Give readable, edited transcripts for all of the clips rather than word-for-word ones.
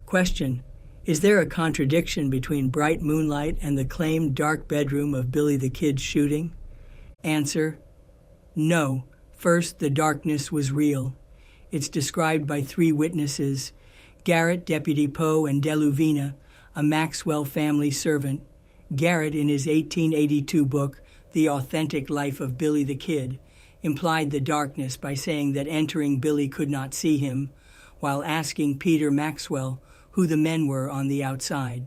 Question: is there a contradiction between bright moonlight and the claimed dark bedroom of Billy the Kid's shooting? Answer: no. First, the darkness was real. It's described by 3 witnesses: Garrett, Deputy Poe, and Deluvina, a Maxwell family servant. Garrett, in his 1882 book, The Authentic Life of Billy the Kid, implied the darkness by saying that entering Billy could not see him, while asking Peter Maxwell who the men were on the outside.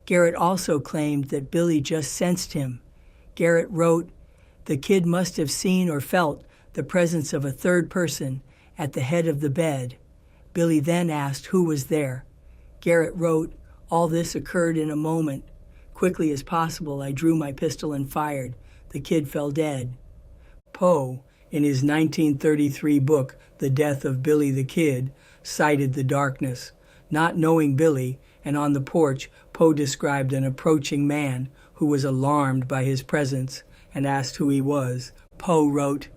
Garrett also claimed that Billy just sensed him. Garrett wrote, "The kid must have seen or felt the presence of a third person at the head of the bed." Billy then asked who was there. Garrett wrote, "All this occurred in a moment. Quickly as possible, I drew my pistol and fired. The kid fell dead." Poe, in his 1933 book, The Death of Billy the Kid, cited the darkness. Not knowing Billy, and on the porch, Poe described an approaching man who was alarmed by his presence and asked who he was. Poe wrote,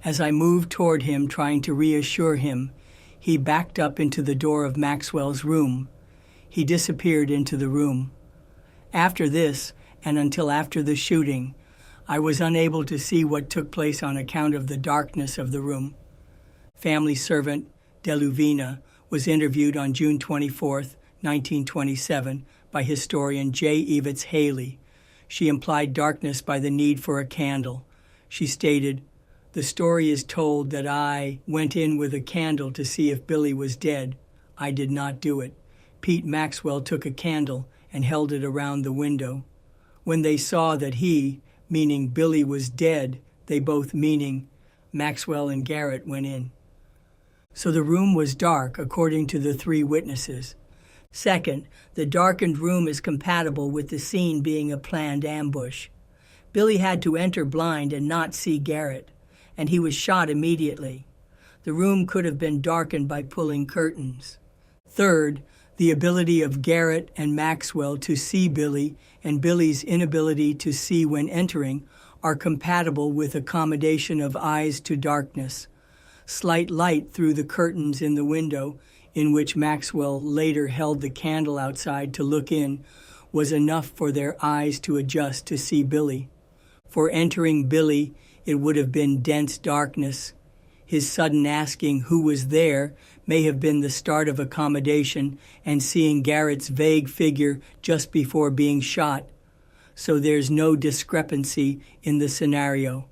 "As I moved toward him trying to reassure him, he backed up into the door of Maxwell's room. He disappeared into the room. After this, and until after the shooting, I was unable to see what took place on account of the darkness of the room." Family servant Deluvina was interviewed on June 24, 1927, by historian J. Evitts Haley. She implied darkness by the need for a candle. She stated, "The story is told that I went in with a candle to see if Billy was dead. I did not do it. Pete Maxwell took a candle and held it around the window. When they saw that he, meaning Billy, was dead, they both, meaning Maxwell and Garrett, went in." So the room was dark, according to the 3 witnesses. Second, the darkened room is compatible with the scene being a planned ambush. Billy had to enter blind and not see Garrett, and he was shot immediately. The room could have been darkened by pulling curtains. Third, the ability of Garrett and Maxwell to see Billy and Billy's inability to see when entering are compatible with accommodation of eyes to darkness. Slight light through the curtains in the window, in which Maxwell later held the candle outside to look in, was enough for their eyes to adjust to see Billy. For entering Billy, it would have been dense darkness. His sudden asking who was there may have been the start of accommodation and seeing Garrett's vague figure just before being shot. So there's no discrepancy in the scenario.